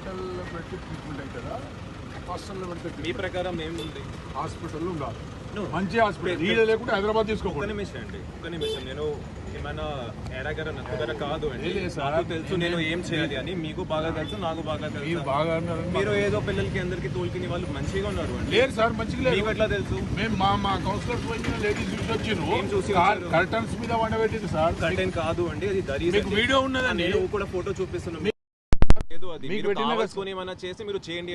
హాస్పిటల్లో పెట్టి ట్రీట్మెంట్ అవుతుందా హాస్టల్లో పెడితే మీ ప్రకారం ఏముంది? హాస్పిటల్లో ఉండాలి, మంచి హాస్పిటల్. ఈడ లేకుంటే హైదరాబాద్ తీసుకోకూడదు. ఒక్క నిమిషం నేను ఏమైనా ఎరగర నచ్చగర కాదు అండి. నాకు తెలుసు నేను ఏం చేయాలి అని, మీకు బాగా తెలుసు, నాకు బాగా తెలుసు. బాగా మీరు ఏదో పిల్లలకి అందరికి తోలుకుని వాళ్ళు మంచిగా ఉన్నారు అండి. లేదు సార్, మంచిగా లేదు. మీకు ఎట్లా తెలుసు? మేము మా కౌన్సిలర్స్ పోయిన లేడీస్ చూసి వచ్చిర్రు, కర్టన్స్ మీద వండబెట్టింది సార్. కర్టెన్ కాదు అండి, అది దరి. మీకు వీడియో ఉన్నదండి, నేను కూడా ఫోటో చూపిస్తున్నాను. ఏమైనా చేసి మీరు చేయండి.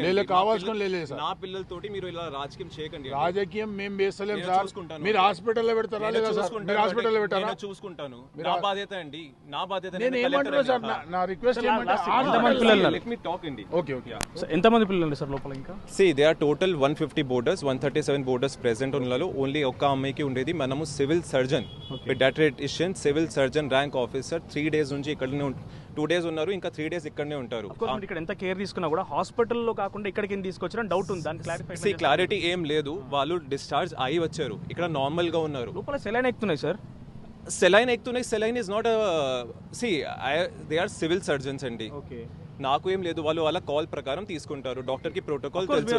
నా పిల్లలతోటి మీరు ఇలా రాజకీయం చేయకండి. రాజకీయం మేము వేస్తలేం సార్. మీరు హాస్పిటల్లో పెడతారా లేదా సార్? మీరు హాస్పిటల్లో పెట్టారా? చూసుకుంటాను. నా బాధ్యత అండి, నా బాధ్యత. నేను ఏమంటున్నా సార్, నా రిక్వెస్ట్ ఏమంటే ఎంతమంది పిల్లలు సార్ లోపల? ఇంకా See, there are total 150 borders, 137 borders present ఉన్నలో only ఒక్క అమ్మాయికి ఉండేది. మనము civil surgeon paediatrician, civil surgeon rank officer 3 days నుంచి ఇక్కడనే 2 days ఉన్నారు, ఇంకా 3 days ఇక్కడనే ఉంటారు. ఇక్కడ ఎంత కేర్ తీసుకున్నా కూడా హాస్పిటల్లో కాకుండా ఇక్కడికి తీసుకొచ్చిన డౌట్ ఉంది. దాని క్లారిటీ ఏం లేదు. వాళ్ళు డిశ్చార్జ్ అయి వచ్చారు, ఇక్కడ నార్మల్ గా ఉన్నారు. లోపల సెలైన్ ఎక్కుతున్నాయి సార్. సెలైన్ ఎక్కుతున్నాయి. Saline is not they are civil surgeons అండి. నాకు ఏం లేదు, వాళ్ళు వాళ్ళ కాల్ ప్రకారం తీసుకుంటారు. డాక్టర్ కి ప్రోటోకాల్ తెలుసు.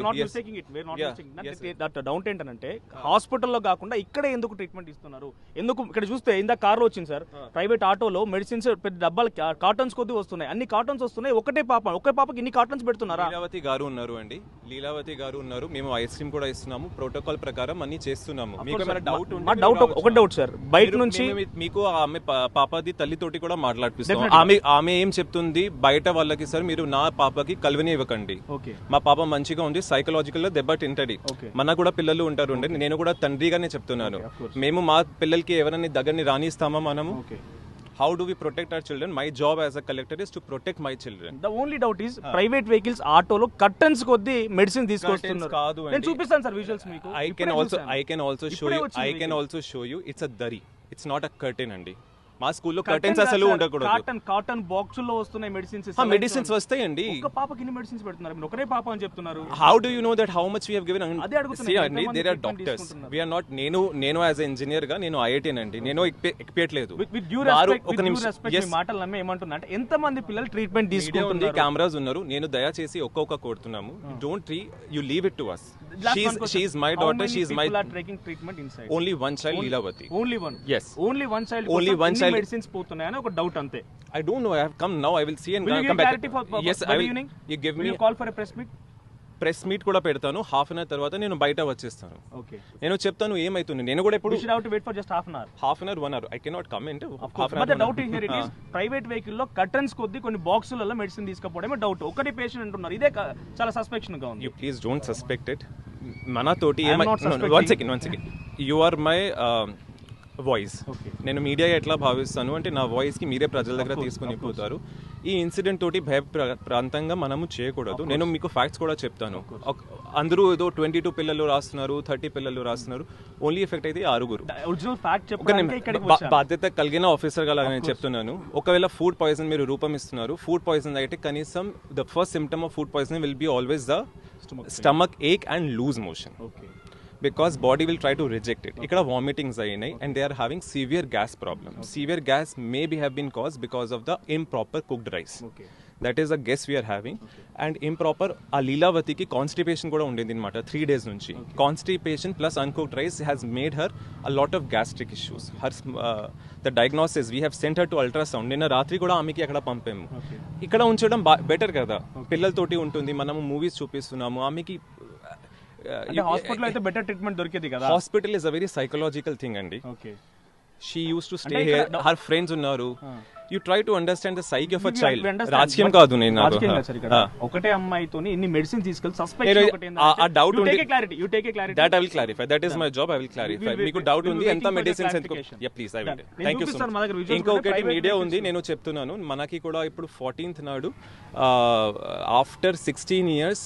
డౌట్ ఏంటంటే హాస్పిటల్లో కాకుండా ఇక్కడే ఎందుకు ట్రీట్మెంట్ ఇస్తున్నారు? ఎందుకు ఇక్కడ చూస్తే ఇందాక కార్లో వచ్చింది సార్, ప్రైవేట్ ఆటోలో మెడిసిన్స్ పెద్ద డబ్బాలు కార్టన్స్ కొద్ది వస్తున్నాయి, అన్ని కార్టన్స్ వస్తున్నాయి. ఒకే పాపకి ఇన్ని కార్టన్స్ పెడుతున్నారా? లీలావతి గారు ఉన్నారు అండి, లీలావతి గారు ఉన్నారు. మేము ఐస్ క్రీమ్ కూడా ఇస్తున్నాము, ప్రోటోకాల్ ప్రకారం అన్ని చేస్తున్నాము. మీకు డౌట్ ఒక డౌట్ సార్, బయట నుంచి మీకు ఆమె పాపది తల్లితోటి కూడా మాట్లాడిపిస్తాం. ఆమె ఏం చెప్తుంది, బయట వాళ్ళకి సార్ మీరు నా పాపకి కల్వని ఇవ్వకండి, మా పాప మంచిగా ఉంది, సైకలాజికల్ గా దెబ్బ తింటది. మన కూడా పిల్లలు ఉంటారు అండి, నేను కూడా తండ్రిగానే చెప్తున్నాను. మేము మా పిల్లలకి ఎవరైనా దగ్గరని రానిస్తామా మనము? How do we protect our children? My job as a collector is to protect my children. The only doubt is private vehicles ఆటోలో కర్టన్స్ కొద్ది మెడిసిన్ తీసుకొస్తున్నారు. కాదు అండి, నేను చూపిస్తాను సార్ విజువల్స్ మీకు. I can also show you it's a dari, it's not a curtain అండి. మా స్కూల్లో కర్టెన్స్ అసలు ఉండకూడదు. కాటన్ బాక్స్ లో వస్తున్నాయి మెడిసిన్స్. మెడిసిన్స్ వస్తాయండి. ఒక పాపకి ఇన్ని మెడిసిన్స్ పెడుతున్నారు, మీరు ఒకరే పాప అని చెప్తున్నారు. How do you know that how much we have given? There are doctors, we are not. నేను యాజ్ ఎ ఇంజనీర్ గా నేను ఐఐటిఎన్ అండి, నేను ఎక్స్పెక్ట్లేదు. మాటలు నమ్మే ఏమంటున్నా అంటే ఎంత మంది పిల్లలు ట్రీట్మెంట్ తీసుకుంటున్నారు? కెమెరాస్ ఉన్నారు. నేను దయచేసి ఒక్కొక్క కోరుతున్నాము, don't you leave it to us. She is my daughter, she is my taking treatment inside. Only one child, Leelavati. Only one? Yes. Only one child. Only one child. Medicines పోతున్నాయని ఒక doubt అంతే. I don't know, I have come now, I will see and come back. Yes, I will. You give me a call for a press meet. Press meet కూడా పెడతాను. Half an hour తర్వాత నేను బయట వచ్చేస్తాను. నేను చెప్తాను ఏమైతుంది. నేను కూడా ఇప్పుడు half an hour 1 hour I cannot comment. Doubt here it is, private vehicle లో కర్టన్స్ కొద్ది కొన్ని బాక్సులలో మెడిసిన్ తీసుకపోవడమే డౌట్. ఒకటి పేషెంట్ అంటున్నారు, ఇదే చాలా సస్పెక్షన్ గా ఉంది. You please don't suspect it. మనతోటి one second you are my voice. నేను మీడియా ఎట్లా భావిస్తాను అంటే నా వాయిస్ కి మీరే ప్రజల దగ్గర తీసుకుని పోతారు. ఈ ఇన్సిడెంట్ తోటి భయ ప్రాంతంగా మనము చేయకూడదు. నేను మీకు ఫ్యాక్ట్స్ కూడా చెప్తాను. అందరూ ఏదో 22 పిల్లలు రాస్తున్నారు, 30 పిల్లలు రాస్తున్నారు. ఓన్లీ ఎఫెక్ట్ అయితే 6. బాధ్యత కలిగిన ఆఫీసర్ గా నేను చెప్తున్నాను. ఒకవేళ ఫుడ్ పాయిజన్ మీరు రూపం ఇస్తున్నారు, ఫుడ్ పాయిజన్ అయితే కనీసం the first symptom of food poison will be always the stomach ache and loose motion. Because body will try to reject it. Ikkada vomitings ayinayi and they are having severe gas problem. Severe gas may have been caused because of the improper cooked rice. That is a guess we are having. And improper Leelavati ki constipation kuda undindi anamata 3 days nunchi. Constipation plus uncooked rice has made her a lot of gastric issues. Her the diagnosis, we have sent her to ultrasound. Ninna ratri kuda amiki akkada pampemu. Ikkada unchadam better kada. Pillaltoti untundi, manamu movies chupistunamu, amiki hospital అయితే better treatment దొరికేది కదా. Hospital is a very psychological thing అండి. She used to stay here, her friends ఉన్నారు. You try to understand the psyche of a child. రాజకీయం కాదు. నేను ఒకటే అమ్మాయితోని ఇన్ని మెడిసిన్ తీసుకెళ్ళి సస్పెక్ట్ ఆ డౌట్ ఉంది. You take a clarity. That I will clarify. That is my job. I will clarify. మీకు డౌట్ ఉంది ఎంత మెడిసిన్స్ ఎందుకు? Yeah please, I will. Thank you so much. ఇంకొకటి మీడియా ఉంది, నేను చెప్తున్నాను. మనకి కూడా ఇప్పుడు 14th నాడు ఆఫ్టర్ 16 years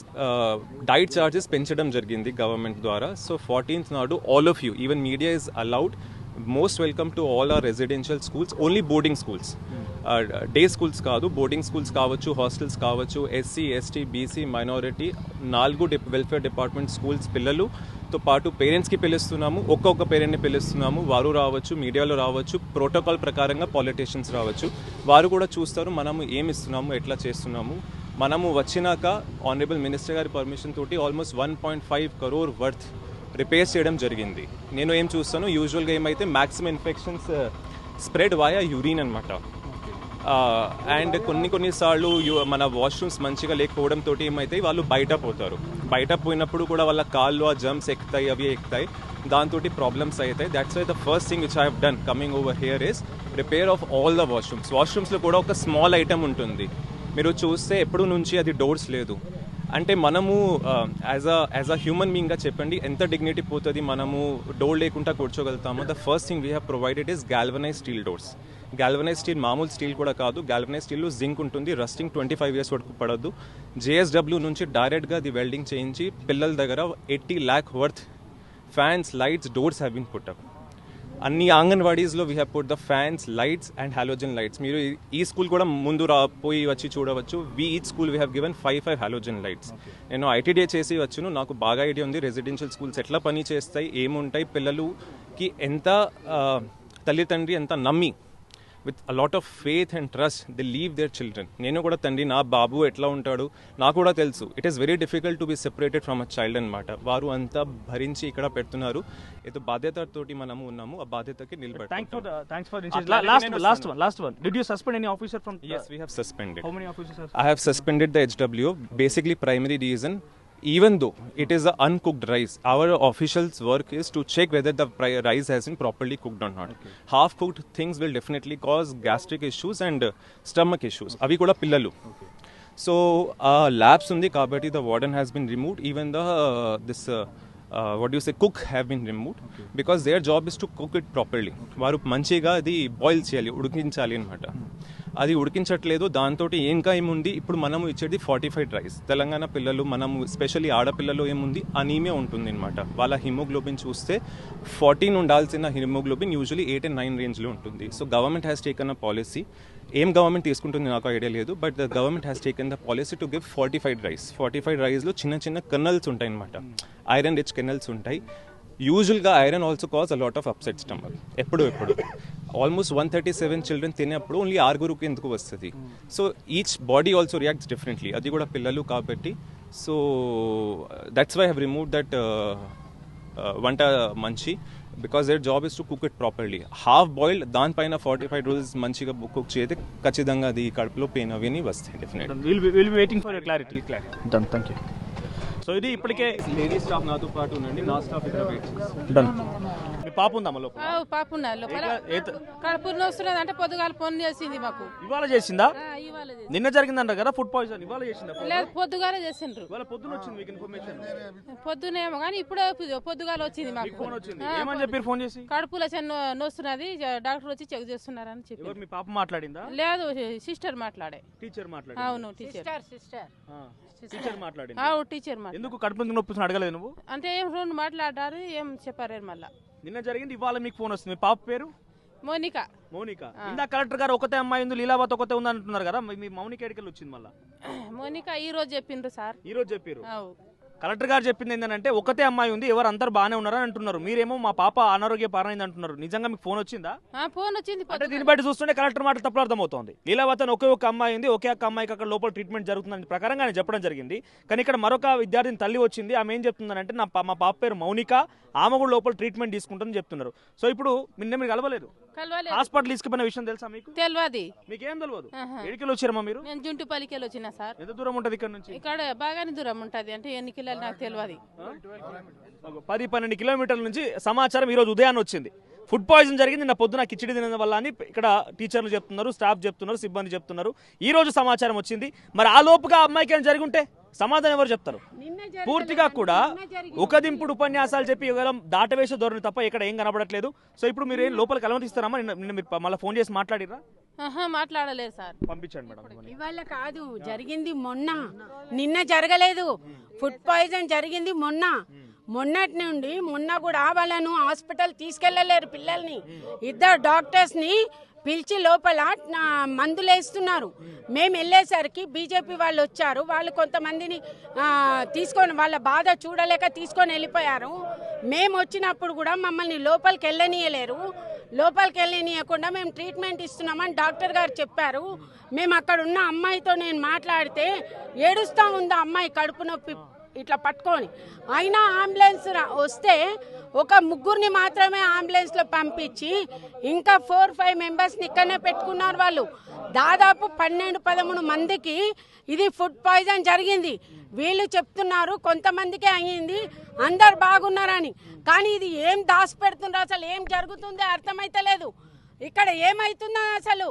డైట్ చార్జెస్ పెంచడం జరిగింది గవర్నమెంట్ ద్వారా. సో 14th నాడు all of you, even media is allowed, most welcome to all our residential schools, only boarding schools, day schools కాదు, boarding schools కావచ్చు, హాస్టల్స్ కావచ్చు, SC ST BC minority 4 welfare department schools పిల్లలుతో పాటు పేరెంట్స్కి పిలుస్తున్నాము. ఒక్కొక్క పేరెంట్ని పిలుస్తున్నాము. వారు రావచ్చు, మీడియాలో రావచ్చు, ప్రోటోకాల్ ప్రకారంగా పాలిటీషియన్స్ రావచ్చు. వారు కూడా చూస్తారు మనము ఏమి ఇస్తున్నాము, ఎట్లా చేస్తున్నాము. మనము వచ్చినాక ఆనరబుల్ మినిస్టర్ గారి పర్మిషన్ తోటి ఆల్మోస్ట్ 1.5 crore వర్త్ రిపేర్స్ చేయడం జరిగింది. నేను ఏం చూస్తాను, యూజువల్గా ఏమైతే maximum infections spread via urine అనమాట. అండ్ కొన్నిసార్లు మన వాష్రూమ్స్ మంచిగా లేకపోవడంతో ఏమైతే వాళ్ళు బయట పోతారు. బయట పోయినప్పుడు కూడా వాళ్ళ కాళ్ళు ఆ జమ్స్ ఎక్కుతాయి, అవి ఎక్కుతాయి, దాంతో ప్రాబ్లమ్స్ అవుతాయి. That's why the first thing which I have done coming over here is repair of all the వాష్రూమ్స్లో కూడా ఒక స్మాల్ ఐటమ్ ఉంటుంది. మీరు చూస్తే ఎప్పుడు నుంచి అది డోర్స్ లేదు. అంటే మనము యాజ్ అ హ్యూమన్ బీయింగ్గా చెప్పండి ఎంత డిగ్నిటీ పోతుంది మనము డోర్ లేకుండా కూర్చోగలుగుతాము. The first thing we have provided is galvanize steel doors. Galvanize steel మామూలు స్టీల్ కూడా కాదు, గాల్వనైజ్ స్టీల్లో జింక్ ఉంటుంది, రస్టింగ్ 25 years వరకు పడద్దు. JSW నుంచి డైరెక్ట్గా అది వెల్డింగ్ చేయించి పిల్లల దగ్గర 80 lakh worth fans, lights, doors have been put up. అన్ని అంగన్వాడీస్లో we have put the fans, lights and halogen lights. మీరు ఈ స్కూల్ కూడా ముందు పోయి వచ్చి చూడవచ్చు. Each school we have given 5 halogen lights. నేను ITDA చేసి వచ్చును, నాకు బాగా ఐడియా ఉంది రెసిడెన్షియల్ స్కూల్స్ ఎట్లా పని చేస్తాయి, ఏముంటాయి, పిల్లలకి ఎంత తల్లిదండ్రి ఎంత నమ్మి with a lot of faith and trust they leave their children. నేను కూడా తండ్రి, నా బాబు ఎట్లా ఉంటాడు నాకు కూడా తెలుసు. It is very difficult to be separated from a child అనమాట. వారు అంతా భరించి ఇక్కడ పెడుతున్నారు. ఏదో బాధ్యతతోటి మనము ఉన్నాము, ఆ బాధ్యతకి నిలబడి. Last one. Did you suspend any officer from? Yes, we have suspended. How many officers? I have suspended the HWO. Basically, primary reason, even though it is an uncooked rice, our officials' work is to check whether the rice has been properly cooked or not. Okay. Half-cooked things will definitely cause gastric issues and stomach issues. Avi kuda pillalu. Okay. So, labs undi kabatti the warden has been removed. Even the cook have been removed. Okay. Because their job is to cook it properly. Varu manchiga adi boil cheyali, udikinchali anamata. అది ఉడికించట్లేదు. దాంతో ఇంకా ఏముంది, ఇప్పుడు మనము ఇచ్చేది 45 rice. Telangana పిల్లలు, మనము specially ఆడపిల్లలు ఏముంది అనీమియా ఉంటుంది అనమాట. వాళ్ళ హిమోగ్లోబిన్ చూస్తే 14 ఉండాల్సిన హిమోగ్లోబిన్ యూజువలీ 8 and 9 రేంజ్లో ఉంటుంది. So government has taken a policy. ఏం గవర్నమెంట్ తీసుకుంటుంది నాకు ఐడియా లేదు, but the government has taken the policy to give 45 rice. 45 రైస్లో చిన్న కెర్నల్స్ ఉంటాయి అనమాట, ఐరన్ రిచ్ కెర్నల్స్ ఉంటాయి. యూజువల్గా iron also cause a lot of upset stomach. ఎప్పుడు ఆల్మోస్ట్ 137 చిల్డ్రన్ తినేప్పుడు ఓన్లీ 6 ఎందుకు వస్తుంది? So each body also reacts differently, అది కూడా పిల్లలు కాబట్టి. So that's why have remove that వంట మంచి, because their job is to cook it properly. Half boiled దానిపైన 45 రోజులు మంచిగా కుక్ చేస్తే ఖచ్చితంగా అది కడుపులో పెయిన్ అవి వస్తాయి డెఫినెట్లీ. Thank you. సో ఇది ఇప్పటికే లేడీ స్టాఫ్ నాతో పాటు ఉండండి, నా స్టాఫ్ ఇక్కడ వెయిట్ డన్. మీ పాప ఉందమ్మా లోపల? పాప ఉన్నది లోపల. కడుపు నొస్తున్నది అంటే పొద్దుగాల ఫోన్ చేసింది మాకు. ఇవాళ చేసిందా? ఇవాళ చేసింది. నిన్న జరిగిందంట కదా ఫుడ్ పాయిజన్, ఇవాళ చేసిందా? లేదు, పొద్దుగాల చేసిండ్రు. ఇవాళ పొద్దున వచ్చింది మీకు ఇన్ఫర్మేషన్? పొద్దునేమో కానీ ఇప్పుడు పొద్దుగాల వచ్చింది మాకు ఫోన్ వచ్చింది. ఏమని చెప్పారు ఫోన్ చేసి? కడుపులో నొస్తున్నది, డాక్టర్ వచ్చి చెక్ చేస్తున్నారని చెప్పి. ఎవరు, మీ పాప మాట్లాడిందా? లేదు, సిస్టర్ మాట్లాడే. టీచర్ మాట్లాడి? అవును, టీచర్ మాట్లాడింది. టీచర్ ఎందుకు కడుపు నొప్పి అడగలేదు నువ్వు? అంటే ఏం 2 మాట్లాడారు, ఏం చెప్పారు మళ్ళా. నిన్న జరిగింది, ఇవాళ మీకు ఫోన్ వస్తుంది. మీ పాప పేరు? మౌనిక. ఇందా కలెక్టర్ గారు ఒకతే అమ్మాయి ఉంది, లీలావతి ఒకతే ఉంది అంటున్నారు కదా, మీ మౌనిక ఎడికల్ వచ్చింది మళ్ళా? మౌనిక ఈ రోజు చెప్పిండ్రు సార్. ఈ రోజు చెప్పారు. కలెక్టర్ గారు చెప్పింది ఏంటంటే ఒకతే అమ్మాయి ఉంది, ఎవరు అందరు బాగానే ఉన్నారని అంటున్నారు. మీరేమో మా పాప అనారోగ్య పారైంది అంటున్నారు. నిజంగా మీకు ఫోన్ వచ్చిందా? ఫోన్ వచ్చింది. అంటే దీన్ని బట్టి చూస్తుంటే కలెక్టర్ మాట తప్పుడు అర్థమవుతోంది. లీలావతి ఒకే ఒక అమ్మాయి ఉంది, ఒకే ఒక అమ్మాయికి అక్కడ లోపల ట్రీట్మెంట్ జరుగుతుందని ప్రకారంగా ఆయన చెప్పడం జరిగింది. కానీ ఇక్కడ మరొక విద్యార్థిని తల్లి వచ్చింది, ఆమె ఏం చెప్తుందంటే మా పాప పేరు మౌనిక, ఆమె కూడా లోపల ట్రీట్మెంట్ తీసుకుంటుందని చెప్తున్నారు. సో ఇప్పుడు నిన్న మీరు కలవలేదు, హాస్పిటల్ తీసుకుపోయిన విషయం తెలుసా మీకు? తెలియదు. మీకేం తెలియదు? ఎడికెళ్ళి వచ్చారమ్మా మీరు? నేను జుంటుపల్లికెళ్ళి వచ్చినా సార్. ఎంత దూరం ఉంటుంది ఇక్కడ నుంచి? ఇక్కడ బాగానే దూరం ఉంటది, అంటే ఎన్ని కిలోలు నాకు తెలియదు. 10-12 కిలోమీటర్ల నుంచి సమాచారం ఈ రోజు ఉదయాన్నే వచ్చింది. ఫుడ్ పాయిజన్ జరిగింది నిన్న పొద్దున కిచిడి తినడం వల్ల అని ఇక్కడ టీచర్లు చెప్తున్నారు, స్టాఫ్ చెప్తున్నారు, సిబ్బంది చెప్తున్నారు. ఈ రోజు సమాచారం వచ్చింది. మరి ఆ లోపుగా అమ్మాయికి ఏం జరిగి ఉంటే సమాధానం ఎవరు చెప్తారు? పూర్తిగా కూడా ఒక దింపుడు ఉపన్యాసాలు చెప్పి కేవలం దాటవేసే ధోరణి తప్ప ఇక్కడ ఏం కనబడట్లేదు. సో ఇప్పుడు మీరు ఏం లోపలికి అనుమతిస్తారమ్మా? నిన్న మీరు మళ్ళీ ఫోన్ చేసి మాట్లాడిరా? మాట్లాడలేదు సార్. పంపించండి మేడం. ఇవాళ కాదు, జరిగింది మొన్న, నిన్న జరగలేదు. ఫుడ్ పాయిజన్ జరిగింది మొన్నటి నుండి. మొన్న కూడా వాళ్ళను హాస్పిటల్ తీసుకెళ్లలేరు పిల్లల్ని. 2 డాక్టర్స్ని పిలిచి లోపల మందులు వేస్తున్నారు. మేము వెళ్ళేసరికి బీజేపీ వాళ్ళు వచ్చారు. వాళ్ళు కొంతమందిని తీసుకొని వాళ్ళ బాధ చూడలేక తీసుకొని వెళ్ళిపోయారు. మేము వచ్చినప్పుడు కూడా మమ్మల్ని లోపలికి వెళ్ళనీయలేరు. లోపలికి వెళ్ళనియకుండా మేము ట్రీట్మెంట్ ఇస్తున్నామని డాక్టర్ గారు చెప్పారు. మేము అక్కడ ఉన్న అమ్మాయితో నేను మాట్లాడితే ఏడుస్తూ ఉంది ఆ అమ్మాయి కడుపు నొప్పి ఇట్లా పట్టుకొని. అయినా అంబులెన్స్ వస్తే ఒక ముగ్గురిని మాత్రమే అంబులెన్స్లో పంపించి ఇంకా 4-5 మెంబర్స్ని ఇక్కడనే పెట్టుకున్నారు వాళ్ళు. దాదాపు 12-13 మందికి ఇది ఫుడ్ పాయిజన్ జరిగింది. వీళ్ళు చెప్తున్నారు కొంతమందికే అయ్యింది, అందరు బాగున్నారని. కానీ ఇది ఏం దాచి పెడుతుండ్రో, అసలు ఏం జరుగుతుందో అర్థమైతలేదు. ఇక్కడ ఏమైతుందో అసలు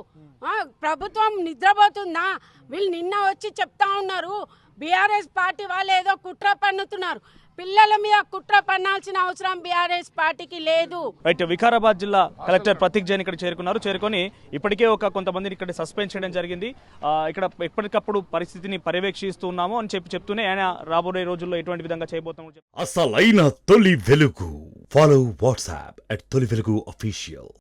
ప్రభుత్వం నిద్రపోతుందా? వీళ్ళు నిన్న వచ్చి చెప్తా ఉన్నారు బీఆర్ఎస్ పార్టీ వాళ్ళు ఏదో కుట్ర పన్నుతున్నారు. పిల్లల మీద కుట్ర పన్నాల్సిన అవసరం బీఆర్ఎస్ పార్టీకి లేదు. రైట్, వికారాబాద్ జిల్లా కలెక్టర్ ప్రతీక్ జైన్ ఇక్కడ చేరుకొని ఇప్పటికే కొంతమందిని ఇక్కడ సస్పెండ్ చేయడం జరిగింది. ఇక్కడ ఎప్పటికప్పుడు పరిస్థితిని పర్యవేక్షిస్తున్నాము అని చెప్తూనే ఆయన రాబోయే రోజుల్లో ఎటువంటి విధంగా చేయబోతాము. అసలైన తొలి వెలుగు. ఫాలో వాట్సాప్ @తొలి వెలుగు అఫీషియల్.